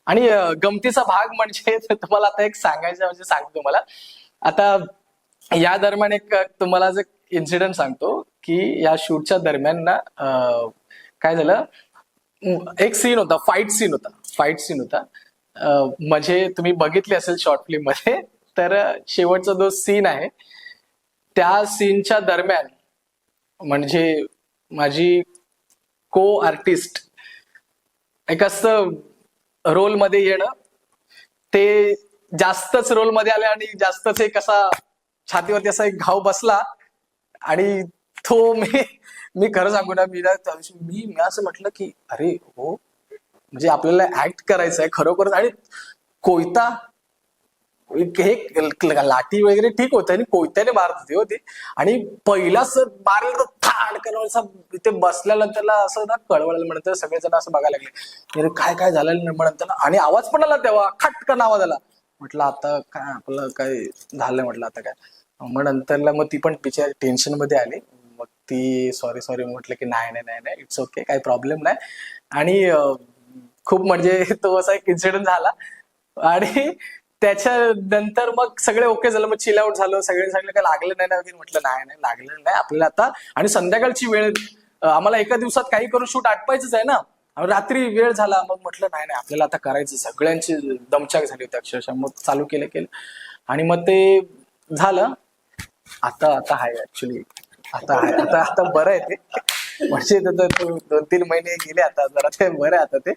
आणि गमतीचा भाग म्हणजे तुम्हाला आता एक सांगायचं म्हणजे सांगतो तुम्हाला. आता या दरम्यान एक तुम्हाला जे इन्सिडेंट सांगतो की या शूटच्या दरम्यान ना काय झालं, एक सीन होता, फाईट सीन होता. म्हणजे तुम्ही बघितले असेल शॉर्ट फिल्म मध्ये. तर शेवटचा जो सीन आहे त्या सीनच्या दरम्यान म्हणजे माझी को आर्टिस्ट एक असं रोलमध्ये येणं, ते जास्तच रोलमध्ये आले आणि जास्तच एक असा छातीवरती असा एक घाव बसला. आणि तो मी खरं सांगू ना, मी ना त्या दिवशी मी असं म्हटलं की अरे हो, म्हणजे आपल्याला ऍक्ट करायचं आहे खरोखरच. आणि कोयता, हे लाठी वगैरे ठीक होतं आणि कोयत्याने मारत होती होती. आणि पहिलाच मारलं तर थाडकन असं इथे बसल्याला त्याला असं ना कळवळलं, म्हणत सगळेजण असं बघायला लागले अरे काय काय झालेलं म्हणत ना. आणि आवाज पण आला तेव्हा, खटकन आवाज आला. म्हटलं आता काय आपलं काय झालं, म्हटलं आता काय. मग नंतरला मग ती पण बिचारी टेन्शन मध्ये आली. मग ती सॉरी सॉरी म्हटलं की नाही नाही नाही नाही, इट्स ओके, काही प्रॉब्लेम नाही. आणि खूप म्हणजे तो असा एक इन्सिडेंट झाला. आणि त्याच्यानंतर मग सगळे ओके झालं, मग चिल आउट झालं. सगळे सांगले काय लागलं नाही ना वगैरे. म्हटलं नाही नाही लागलं नाही आपल्याला आता. आणि संध्याकाळची वेळ, आम्हाला एका दिवसात काही करून शूट आटपायचंच आहे ना. आणि रात्री वेळ झाला, मग म्हटलं नाही नाही आपल्याला आता करायचं. सगळ्यांची दमछाक झाली होती अक्षरशः. मग चालू केलं. आणि मग ते झालं. आता आता आहे ऍक्च्युली, आता आहे, आता आता बरं आहे ते. म्हणजे 2-3 महिने गेले आता, जरा ते बरं आहे आता ते.